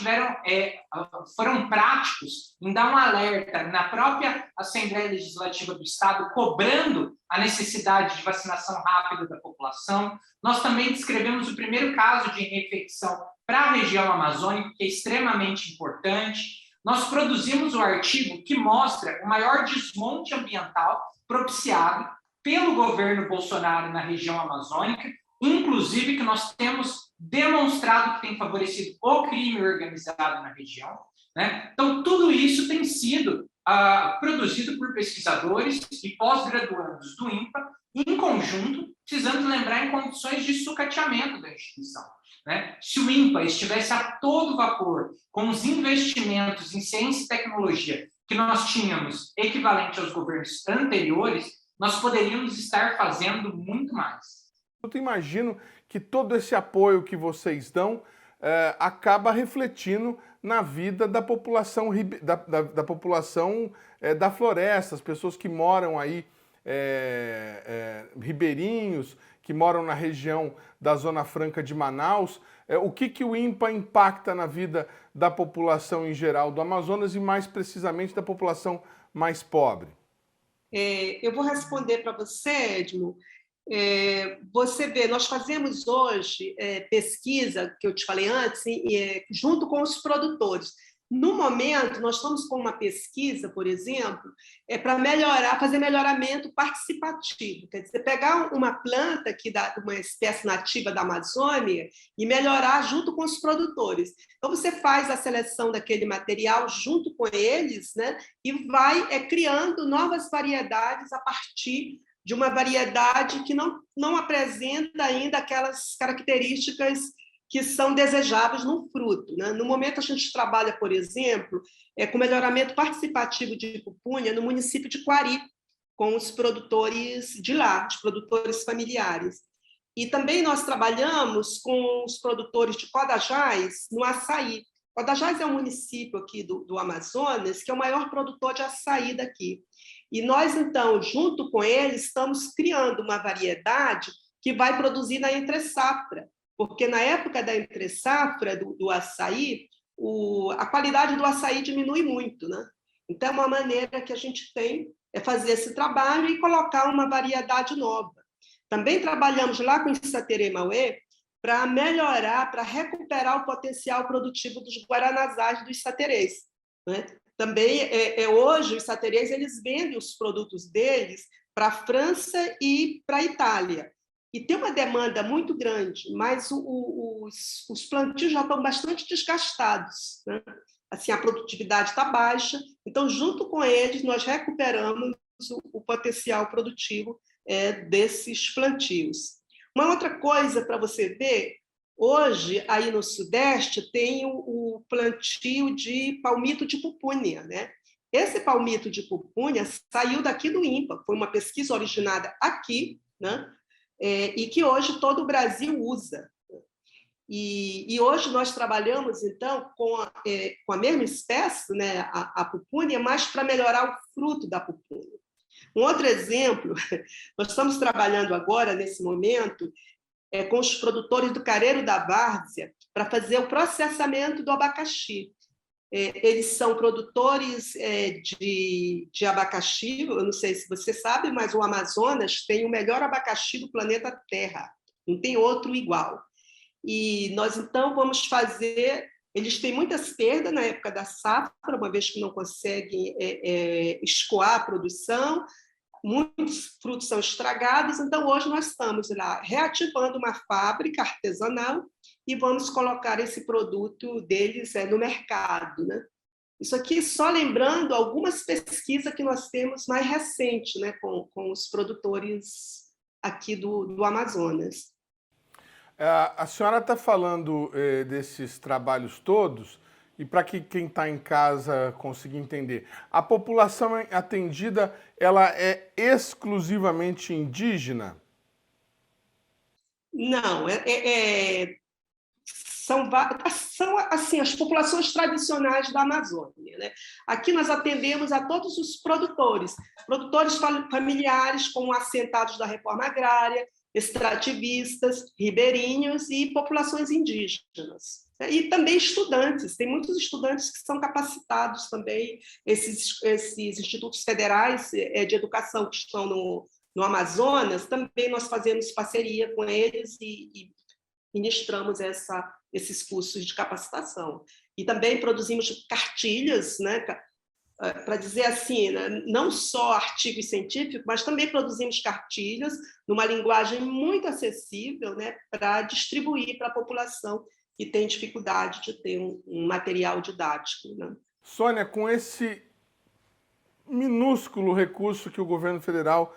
foram práticos em dar um alerta na própria Assembleia Legislativa do Estado, cobrando a necessidade de vacinação rápida da população. Nós também descrevemos o primeiro caso de reinfecção para a região amazônica, que é extremamente importante. Nós produzimos o artigo que mostra o maior desmonte ambiental propiciado pelo governo Bolsonaro na região amazônica, inclusive que nós temos demonstrado que tem favorecido o crime organizado na região, né? Então, tudo isso tem sido produzido por pesquisadores e pós-graduandos do INPA, em conjunto, precisamos lembrar em condições de sucateamento da instituição, né? Se o INPA estivesse a todo vapor com os investimentos em ciência e tecnologia que nós tínhamos equivalente aos governos anteriores, nós poderíamos estar fazendo muito mais. Eu imagino que todo esse apoio que vocês dão acaba refletindo na vida da população, da população da floresta, as pessoas que moram aí, ribeirinhos, que moram na região da Zona Franca de Manaus. O que o INPA impacta na vida da população em geral do Amazonas e mais precisamente da população mais pobre? Eu vou responder para você, Edmo. Você vê, nós fazemos hoje pesquisa, que eu te falei antes, junto com os produtores. No momento, nós estamos com uma pesquisa, por exemplo, para fazer melhoramento participativo. Quer dizer, pegar uma planta aqui, uma espécie nativa da Amazônia, e melhorar junto com os produtores. Então, você faz a seleção daquele material junto com eles, né, e vai criando novas variedades a partir de uma variedade que não apresenta ainda aquelas características que são desejáveis no fruto, né? No momento, a gente trabalha, por exemplo, com melhoramento participativo de pupunha no município de Quari, com os produtores de lá, os produtores familiares. E também nós trabalhamos com os produtores de Codajás no açaí. Codajás é um município aqui do Amazonas que é o maior produtor de açaí daqui. E nós, então, junto com eles, estamos criando uma variedade que vai produzir na entre-safra, porque na época da entre-safra do açaí, a qualidade do açaí diminui muito, né? Então, uma maneira que a gente tem é fazer esse trabalho e colocar uma variedade nova. Também trabalhamos lá com o Isaterê Mauê para melhorar, para recuperar o potencial produtivo dos guaranazás dos isaterês, né? Também, hoje, os isaterês eles vendem os produtos deles para a França e para a Itália. E tem uma demanda muito grande, mas os plantios já estão bastante desgastados, né? Assim, a produtividade está baixa, então, junto com eles, nós recuperamos o potencial produtivo desses plantios. Uma outra coisa para você ver, hoje, aí no Sudeste, tem o plantio de palmito de pupunha, né? Esse palmito de pupunha saiu daqui do INPA, foi uma pesquisa originada aqui, né? E que hoje todo o Brasil usa. E hoje nós trabalhamos, então, com a mesma espécie, né, a pupunha, mas para melhorar o fruto da pupunha. Um outro exemplo, nós estamos trabalhando agora, nesse momento, com os produtores do Careiro da Várzea para fazer o processamento do abacaxi. Eles são produtores de abacaxi, eu não sei se você sabe, mas o Amazonas tem o melhor abacaxi do planeta Terra, não tem outro igual. E nós, então, vamos fazer... Eles têm muitas perdas na época da safra, uma vez que não conseguem escoar a produção, muitos frutos são estragados, então hoje nós estamos lá reativando uma fábrica artesanal e vamos colocar esse produto deles no mercado, né? Isso aqui só lembrando algumas pesquisas que nós temos mais recentes, né, com os produtores aqui do Amazonas. A senhora está falando desses trabalhos todos, e para que quem está em casa consiga entender, a população atendida ela é exclusivamente indígena? Não, são assim, as populações tradicionais da Amazônia, né? Aqui nós atendemos a todos os produtores familiares como assentados da reforma agrária, extrativistas, ribeirinhos e populações indígenas. E também estudantes, tem muitos estudantes que são capacitados também, esses institutos federais de educação que estão no Amazonas, também nós fazemos parceria com eles e ministramos esses cursos de capacitação. E também produzimos cartilhas, né, para dizer assim, né, não só artigos científicos, mas também produzimos cartilhas numa linguagem muito acessível, né, para distribuir para a população que tem dificuldade de ter um material didático, né? Sônia, com esse minúsculo recurso que o governo federal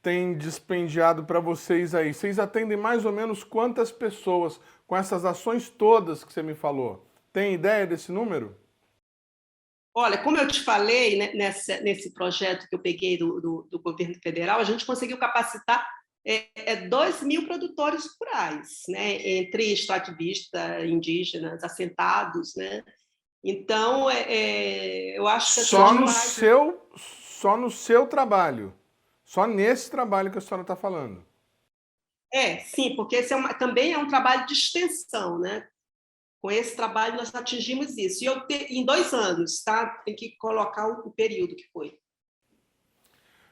tem dispendiado para vocês aí, vocês atendem mais ou menos quantas pessoas com essas ações todas que você me falou? Tem ideia desse número? Olha, como eu te falei, né, nesse projeto que eu peguei do governo federal, a gente conseguiu capacitar 2.000 produtores rurais, né, entre extrativistas, indígenas, assentados, né? Então, eu acho que só no seu trabalho, só nesse trabalho que a senhora está falando. Sim, porque esse também é um trabalho de extensão, né? Com esse trabalho nós atingimos isso. E em 2 anos, tá? Tem que colocar o período que foi.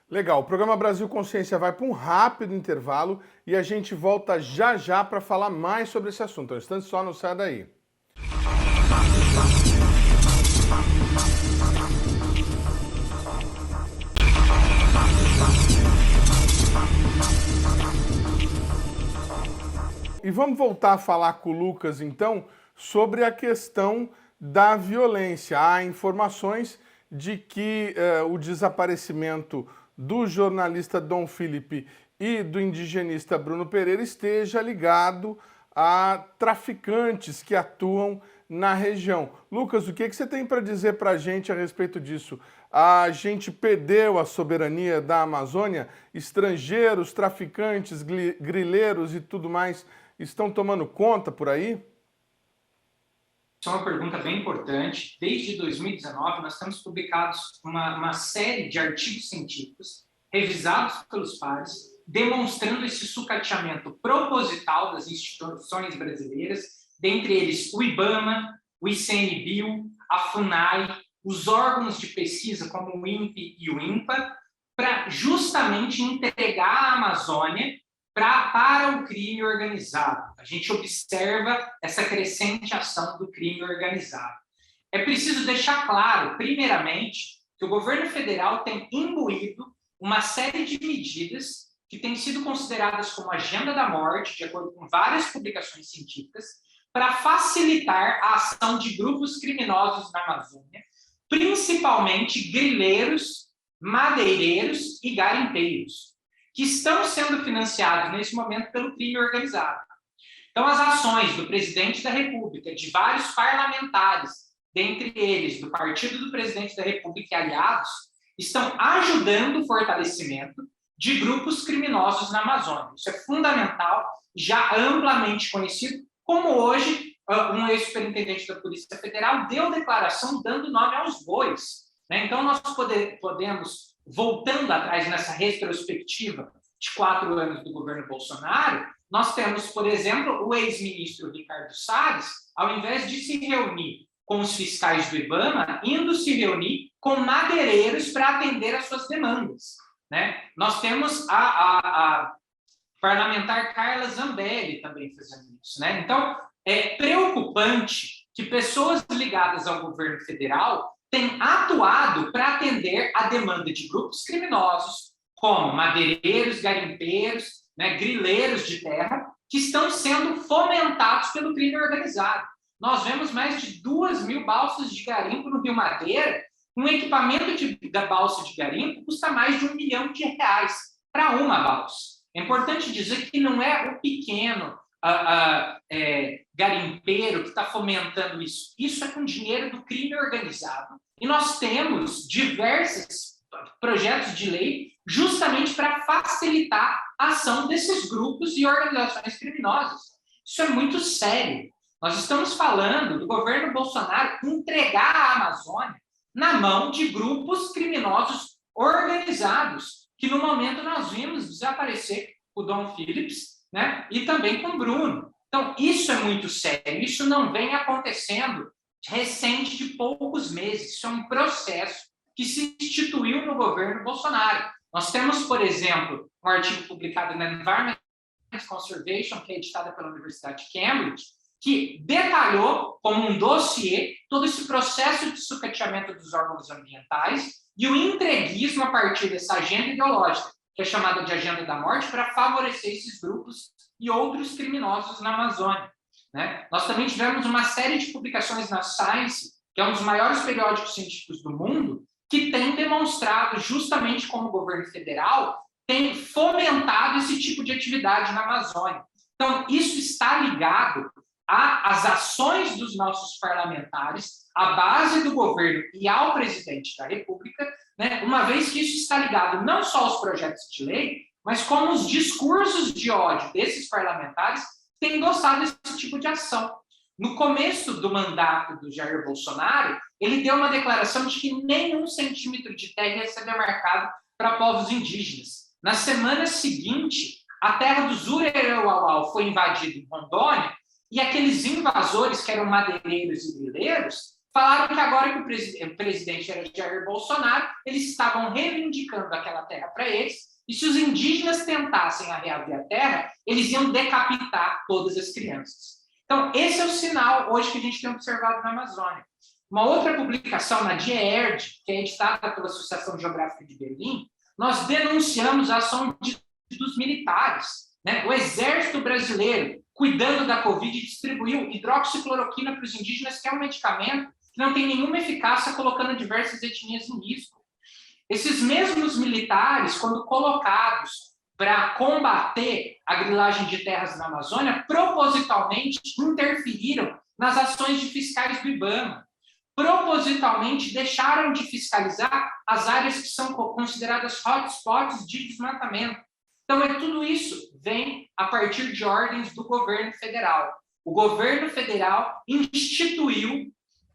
Legal, o programa Brasil Consciência vai para um rápido intervalo e a gente volta já já para falar mais sobre esse assunto. Um instante só, não sai daí. E vamos voltar a falar com o Lucas, então, sobre a questão da violência. Há informações de que o desaparecimento do jornalista Dom Philip e do indigenista Bruno Pereira esteja ligado a traficantes que atuam na região. Lucas, o que você tem para dizer para a gente a respeito disso? A gente perdeu a soberania da Amazônia? Estrangeiros, traficantes, grileiros e tudo mais estão tomando conta por aí? Isso é uma pergunta bem importante. Desde 2019, nós temos publicados uma série de artigos científicos revisados pelos pares, demonstrando esse sucateamento proposital das instituições brasileiras, dentre eles o IBAMA, o ICMBio, a FUNAI, os órgãos de pesquisa como o INPE e o INPA, para justamente entregar a Amazônia para o crime organizado. A gente observa essa crescente ação do crime organizado. É preciso deixar claro, primeiramente, que o governo federal tem imbuído uma série de medidas que têm sido consideradas como agenda da morte, de acordo com várias publicações científicas, para facilitar a ação de grupos criminosos na Amazônia, principalmente grileiros, madeireiros e garimpeiros, que estão sendo financiados nesse momento pelo crime organizado. Então, as ações do presidente da República, de vários parlamentares, dentre eles do partido do presidente da República e aliados, estão ajudando o fortalecimento de grupos criminosos na Amazônia. Isso é fundamental, já amplamente conhecido, como hoje um ex-superintendente da Polícia Federal deu declaração dando nome aos bois, né? Então, nós podemos, voltando atrás nessa retrospectiva de 4 anos do governo Bolsonaro, nós temos, por exemplo, o ex-ministro Ricardo Salles, ao invés de se reunir com os fiscais do IBAMA, indo se reunir com madeireiros para atender às suas demandas, né? Nós temos a parlamentar Carla Zambelli também fazendo isso, né? Então, é preocupante que pessoas ligadas ao governo federal têm atuado para atender a demanda de grupos criminosos, como madeireiros, garimpeiros, né, grileiros de terra, que estão sendo fomentados pelo crime organizado. Nós vemos mais de 2.000 balsas de garimpo no Rio Madeira. Um equipamento da balsa de garimpo custa mais de R$1 milhão para uma balsa. É importante dizer que não é o pequeno garimpeiro que está fomentando isso. Isso é com dinheiro do crime organizado. E nós temos diversos projetos de lei justamente para facilitar a ação desses grupos e organizações criminosas. Isso é muito sério. Nós estamos falando do governo Bolsonaro entregar a Amazônia na mão de grupos criminosos organizados, que no momento nós vimos desaparecer o Dom Phillips, né? E também com o Bruno. Então, isso é muito sério. Isso não vem acontecendo recente de poucos meses. Isso é um processo que se instituiu no governo Bolsonaro. Nós temos, por exemplo, um artigo publicado na Environment Conservation, que é editada pela Universidade de Cambridge, que detalhou como um dossiê todo esse processo de sucateamento dos órgãos ambientais e o entreguismo a partir dessa agenda ideológica, que é chamada de agenda da morte, para favorecer esses grupos e outros criminosos na Amazônia, né? Nós também tivemos uma série de publicações na Science, que é um dos maiores periódicos científicos do mundo, que tem demonstrado justamente como o governo federal tem fomentado esse tipo de atividade na Amazônia. Então, isso está ligado às ações dos nossos parlamentares, à base do governo e ao presidente da República, né? Uma vez que isso está ligado não só aos projetos de lei, mas como os discursos de ódio desses parlamentares têm endossado esse tipo de ação. No começo do mandato do Jair Bolsonaro, ele deu uma declaração de que nem 1 centímetro de terra ia ser demarcado para povos indígenas. Na semana seguinte, a terra dos Urereuauau foi invadida em Rondônia e aqueles invasores, que eram madeireiros e grileiros, falaram que agora que o presidente era Jair Bolsonaro, eles estavam reivindicando aquela terra para eles, e se os indígenas tentassem reaver a terra, eles iam decapitar todas as crianças. Então, esse é o sinal hoje que a gente tem observado na Amazônia. Uma outra publicação na Die Erde, que é editada pela Associação Geográfica de Berlim, nós denunciamos a ação dos militares, né? O Exército Brasileiro, cuidando da Covid, distribuiu hidroxicloroquina para os indígenas, que é um medicamento que não tem nenhuma eficácia, colocando diversas etnias em risco. Esses mesmos militares, quando colocados para combater a grilagem de terras na Amazônia, propositalmente interferiram nas ações de fiscais do IBAMA. Propositalmente deixaram de fiscalizar as áreas que são consideradas hotspots de desmatamento. Então, tudo isso vem a partir de ordens do governo federal. O governo federal instituiu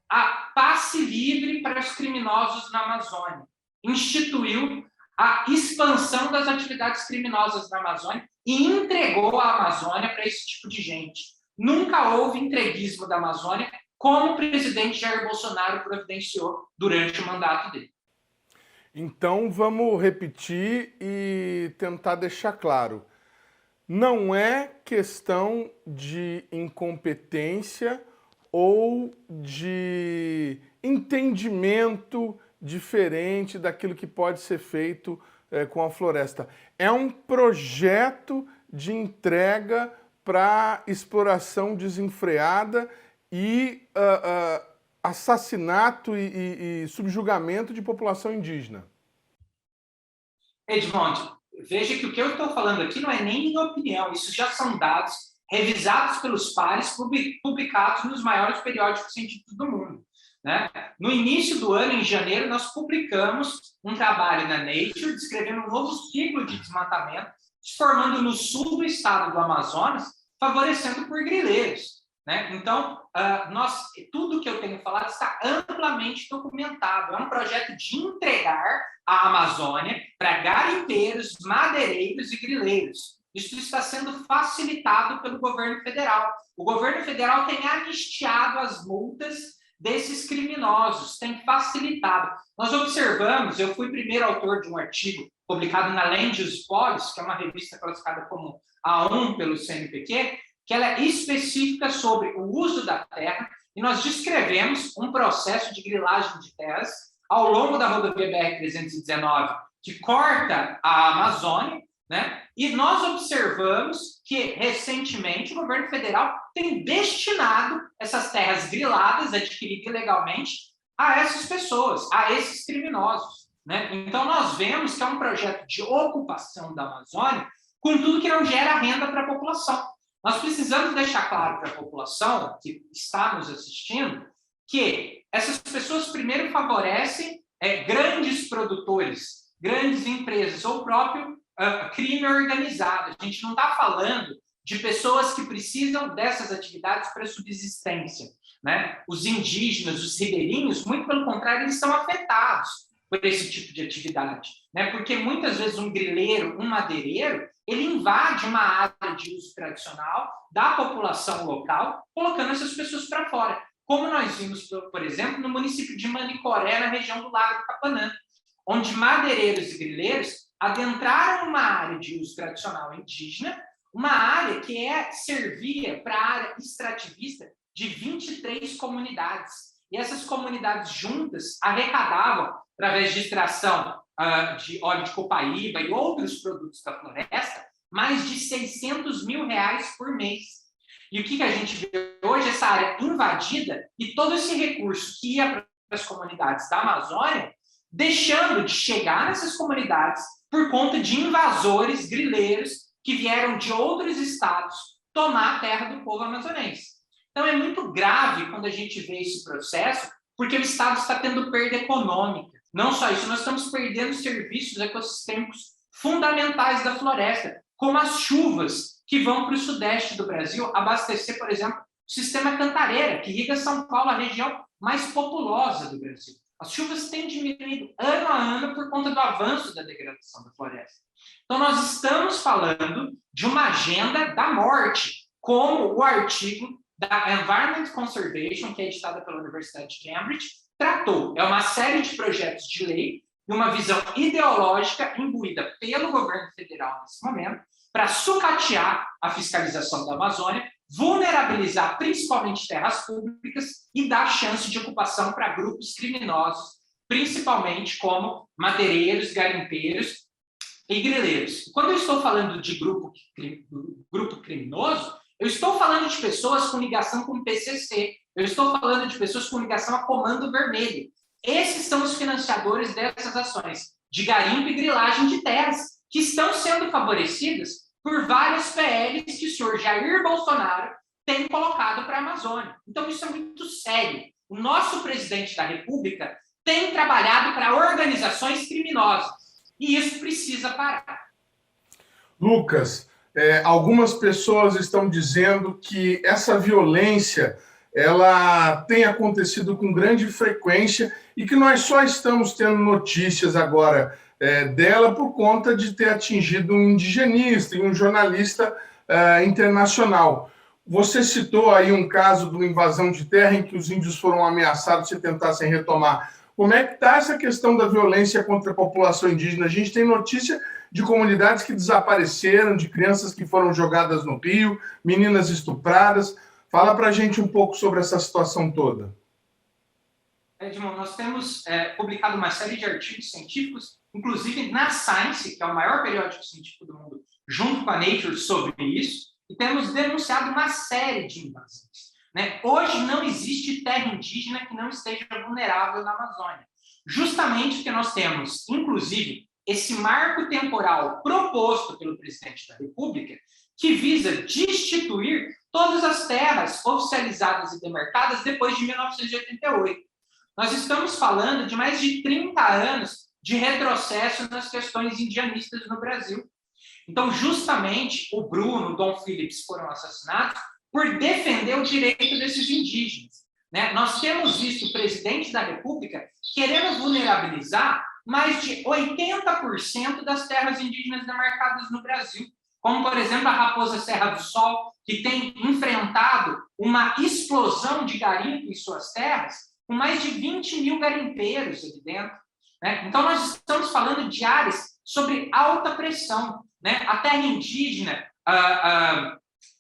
a passe livre para os criminosos na Amazônia, instituiu a expansão das atividades criminosas na Amazônia e entregou a Amazônia para esse tipo de gente. Nunca houve entreguismo da Amazônia como o presidente Jair Bolsonaro providenciou durante o mandato dele. Então, vamos repetir e tentar deixar claro. Não é questão de incompetência ou de entendimento diferente daquilo que pode ser feito com a floresta. É um projeto de entrega para exploração desenfreada e assassinato e subjugamento de população indígena. Edmond, veja que o que eu estou falando aqui não é nem minha opinião, isso já são dados revisados pelos pares, publicados nos maiores periódicos científicos do mundo, né? No início do ano, em janeiro, nós publicamos um trabalho na Nature descrevendo um novo ciclo de desmatamento se formando no sul do estado do Amazonas, favorecendo por grileiros, né? Então, tudo que eu tenho falado está amplamente documentado. É um projeto de entregar a Amazônia para garimpeiros, madeireiros e grileiros. Isso está sendo facilitado pelo governo federal. O governo federal tem anistiado as multas desses criminosos, tem facilitado. Nós observamos, eu fui primeiro autor de um artigo publicado na Land Use Policy, que é uma revista classificada como A1 pelo CNPq, que ela é específica sobre o uso da terra, e nós descrevemos um processo de grilagem de terras ao longo da rodovia BR-319, que corta a Amazônia, né? E nós observamos que, recentemente, o governo federal tem destinado essas terras griladas, adquiridas ilegalmente, a essas pessoas, a esses criminosos, né? Então, nós vemos que é um projeto de ocupação da Amazônia, com tudo que não gera renda para a população. Nós precisamos deixar claro para a população que está nos assistindo que essas pessoas primeiro favorecem grandes produtores, grandes empresas, ou o próprio crime organizado. A gente não está falando de pessoas que precisam dessas atividades para subsistência, né? Os indígenas, os ribeirinhos, muito pelo contrário, eles são afetados por esse tipo de atividade, né? Porque muitas vezes um grileiro, um madeireiro, ele invade uma área de uso tradicional da população local, colocando essas pessoas para fora. Como nós vimos, por exemplo, no município de Manicoré, na região do Lago do Capanã, onde madeireiros e grileiros adentraram uma área de uso tradicional indígena, uma área que servia para a área extrativista de 23 comunidades. E essas comunidades juntas arrecadavam, através de extração de óleo de copaíba e outros produtos da floresta, mais de R$600 mil por mês. E o que a gente vê hoje? Essa área invadida e todo esse recurso que ia para as comunidades da Amazônia, deixando de chegar nessas comunidades por conta de invasores grileiros que vieram de outros estados tomar a terra do povo amazonense. Então, é muito grave quando a gente vê esse processo, porque o Estado está tendo perda econômica. Não só isso, nós estamos perdendo serviços ecossistêmicos fundamentais da floresta, como as chuvas que vão para o sudeste do Brasil abastecer, por exemplo, o sistema Cantareira, que irriga São Paulo, a região mais populosa do Brasil. As chuvas têm diminuído ano a ano por conta do avanço da degradação da floresta. Então, nós estamos falando de uma agenda da morte, como o artigo da Environment Conservation, que é editada pela Universidade de Cambridge, tratou. É uma série de projetos de lei e uma visão ideológica imbuída pelo governo federal nesse momento para sucatear a fiscalização da Amazônia, vulnerabilizar principalmente terras públicas e dar chance de ocupação para grupos criminosos, principalmente como madeireiros, garimpeiros e grileiros. Quando eu estou falando de grupo criminoso, eu estou falando de pessoas com ligação com o PCC, eu estou falando de pessoas com ligação a Comando Vermelho. Esses são os financiadores dessas ações de garimpo e grilagem de terras, que estão sendo favorecidas por vários PLs que o senhor Jair Bolsonaro tem colocado para a Amazônia. Então, isso é muito sério. O nosso presidente da República tem trabalhado para organizações criminosas, e isso precisa parar. Lucas, algumas pessoas estão dizendo que essa violência ela tem acontecido com grande frequência e que nós só estamos tendo notícias agora dela por conta de ter atingido um indigenista e um jornalista internacional. Você citou aí um caso de uma invasão de terra em que os índios foram ameaçados se tentassem retomar. Como é que está essa questão da violência contra a população indígena? A gente tem notícia de comunidades que desapareceram, de crianças que foram jogadas no rio, meninas estupradas. Fala para a gente um pouco sobre essa situação toda. Edmond, nós temos publicado uma série de artigos científicos, inclusive na Science, que é o maior periódico científico do mundo, junto com a Nature, sobre isso, e temos denunciado uma série de invasões. Hoje não existe terra indígena que não esteja vulnerável na Amazônia. Justamente porque nós temos, inclusive, esse marco temporal proposto pelo presidente da República, que visa destituir todas as terras oficializadas e demarcadas depois de 1988. Nós estamos falando de mais de 30 anos de retrocesso nas questões indianistas no Brasil. Então, justamente, o Bruno, o Dom Phillips foram assassinados por defender o direito desses indígenas. Nós temos visto o presidente da República querendo vulnerabilizar mais de 80% das terras indígenas demarcadas no Brasil, como, por exemplo, a Raposa Serra do Sol, que tem enfrentado uma explosão de garimpo em suas terras, com mais de 20 mil garimpeiros ali dentro. Então, nós estamos falando de áreas sobre alta pressão. A terra indígena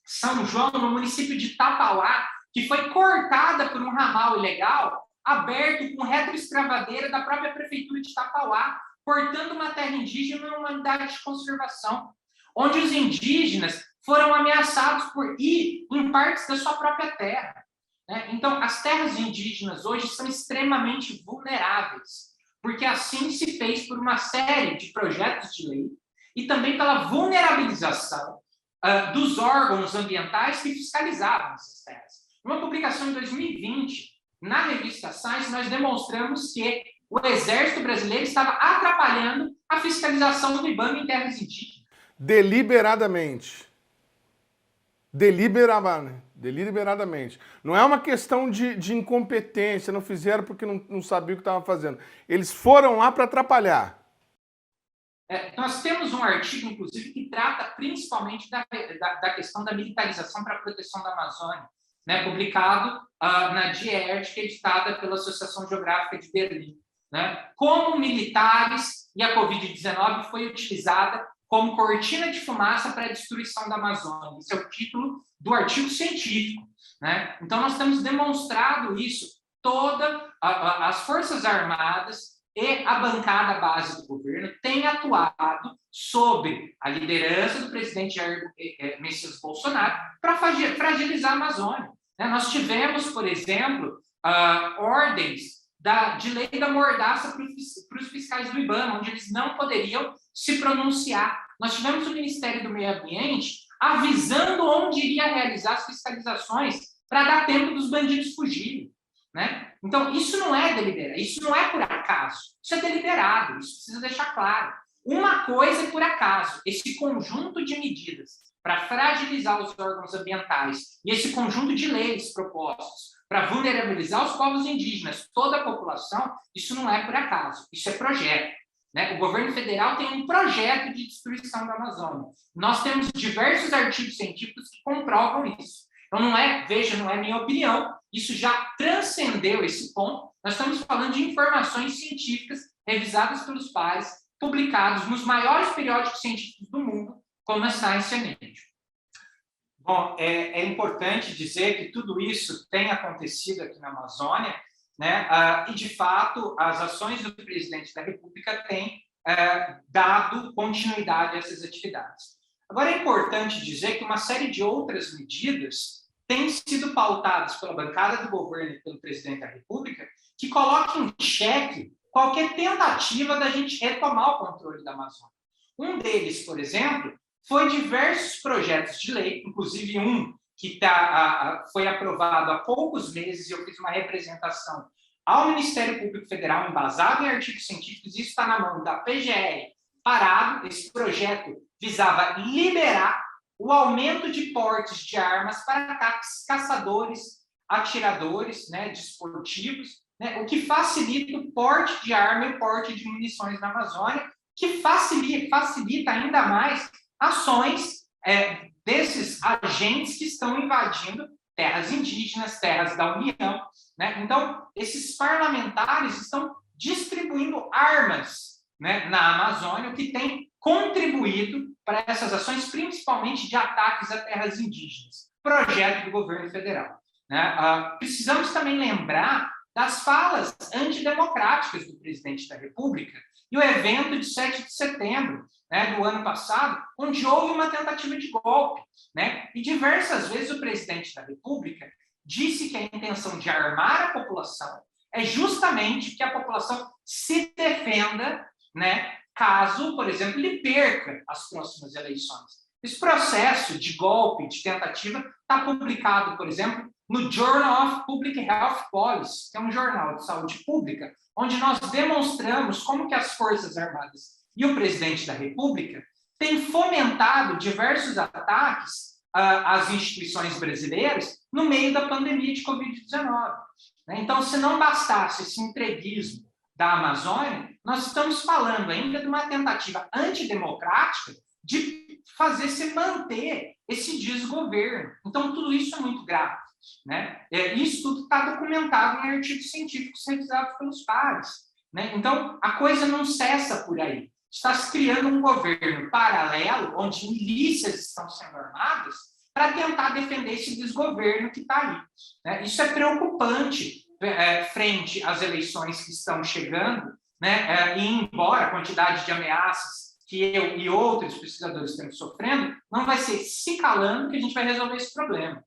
São João, no município de Tapauá, que foi cortada por um ramal ilegal, aberto com retroescavadeira da própria prefeitura de Tapauá, cortando uma terra indígena numa unidade de conservação, onde os indígenas foram ameaçados por ir em partes da sua própria terra. Então, as terras indígenas hoje são extremamente vulneráveis, porque assim se fez por uma série de projetos de lei e também pela vulnerabilização dos órgãos ambientais que fiscalizavam essas terras. Numa publicação em 2020, na revista Science, nós demonstramos que o Exército Brasileiro estava atrapalhando a fiscalização do IBAMA em terras indígenas. Deliberadamente. Deliberadamente. Não é uma questão de incompetência, não fizeram porque não sabiam o que estavam fazendo. Eles foram lá para atrapalhar. Nós temos um artigo, inclusive, que trata principalmente da questão da militarização para a proteção da Amazônia, publicado na Die Erde, que é editada pela Associação Geográfica de Berlim. né, como militares e a Covid-19 foi utilizada como cortina de fumaça para a destruição da Amazônia. Esse é o título do artigo científico, né? Então, nós temos demonstrado isso. Todas as Forças Armadas e a bancada base do governo têm atuado sob a liderança do presidente Jair Messias Bolsonaro para fragilizar a Amazônia. Nós tivemos, por exemplo, ordens de lei da mordaça para os fiscais do IBAMA, onde eles não poderiam se pronunciar. Nós tivemos o Ministério do Meio Ambiente avisando onde iria realizar as fiscalizações para dar tempo dos bandidos fugirem, né? Então, isso não é deliberado, isso não é por acaso, isso é deliberado, isso precisa deixar claro. Uma coisa é por acaso, esse conjunto de medidas para fragilizar os órgãos ambientais e esse conjunto de leis propostos para vulnerabilizar os povos indígenas, toda a população, isso não é por acaso, isso é projeto, né? O governo federal tem um projeto de destruição da Amazônia. Nós temos diversos artigos científicos que comprovam isso. Então, não é minha opinião, isso já transcendeu esse ponto. Nós estamos falando de informações científicas revisadas pelos pares, publicados nos maiores periódicos científicos do mundo, como a Science and Nature. Bom, é importante dizer que tudo isso tem acontecido aqui na Amazônia, né? E, de fato, as ações do presidente da República têm dado continuidade a essas atividades. Agora, é importante dizer que uma série de outras medidas têm sido pautadas pela bancada do governo e pelo presidente da República, que colocam em xeque qualquer tentativa da gente retomar o controle da Amazônia. Um deles, por exemplo, foi diversos projetos de lei, inclusive um que foi aprovado há poucos meses, e eu fiz uma representação ao Ministério Público Federal, embasado em artigos científicos, isso está na mão da PGR, parado. Esse projeto visava liberar o aumento de portes de armas para caçadores, atiradores, né, desportivos, né, o que facilita o porte de arma e o porte de munições na Amazônia, que facilita ainda mais ações desses agentes que estão invadindo terras indígenas, terras da União, né? Então, esses parlamentares estão distribuindo armas, né, na Amazônia, o que tem contribuído para essas ações, principalmente de ataques a terras indígenas. Projeto do governo federal, né? Precisamos também lembrar das falas antidemocráticas do presidente da República e o evento de 7 de setembro, né, do ano passado, onde houve uma tentativa de golpe, né? E diversas vezes o presidente da República disse que a intenção de armar a população é justamente que a população se defenda, né, caso, por exemplo, ele perca as próximas eleições. Esse processo de golpe, de tentativa, está publicado, por exemplo, no Journal of Public Health Policy, que é um jornal de saúde pública, onde nós demonstramos como que as Forças Armadas e o presidente da República têm fomentado diversos ataques às instituições brasileiras no meio da pandemia de Covid-19. Então, se não bastasse esse entreguismo da Amazônia, nós estamos falando ainda de uma tentativa antidemocrática de fazer se manter esse desgoverno. Então, tudo isso é muito grave, né? Isso tudo está documentado em artigos científicos revisados pelos pares, né? Então, a coisa não cessa por aí. Está se criando um governo paralelo, onde milícias estão sendo armadas, para tentar defender esse desgoverno que está aí, né? Isso é preocupante frente às eleições que estão chegando, né? E embora a quantidade de ameaças que eu e outros pesquisadores estamos sofrendo, não vai ser se calando que a gente vai resolver esse problema.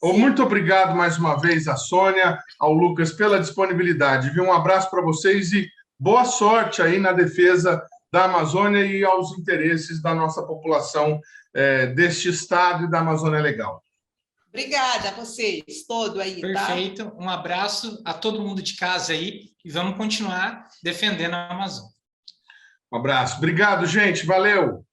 Muito obrigado mais uma vez a Sônia, ao Lucas, pela disponibilidade. Um abraço para vocês e boa sorte aí na defesa da Amazônia e aos interesses da nossa população deste estado e da Amazônia Legal. Obrigada a vocês, todo aí, Perfeito. Tá? Um abraço a todo mundo de casa aí e vamos continuar defendendo a Amazônia. Um abraço. Obrigado, gente. Valeu.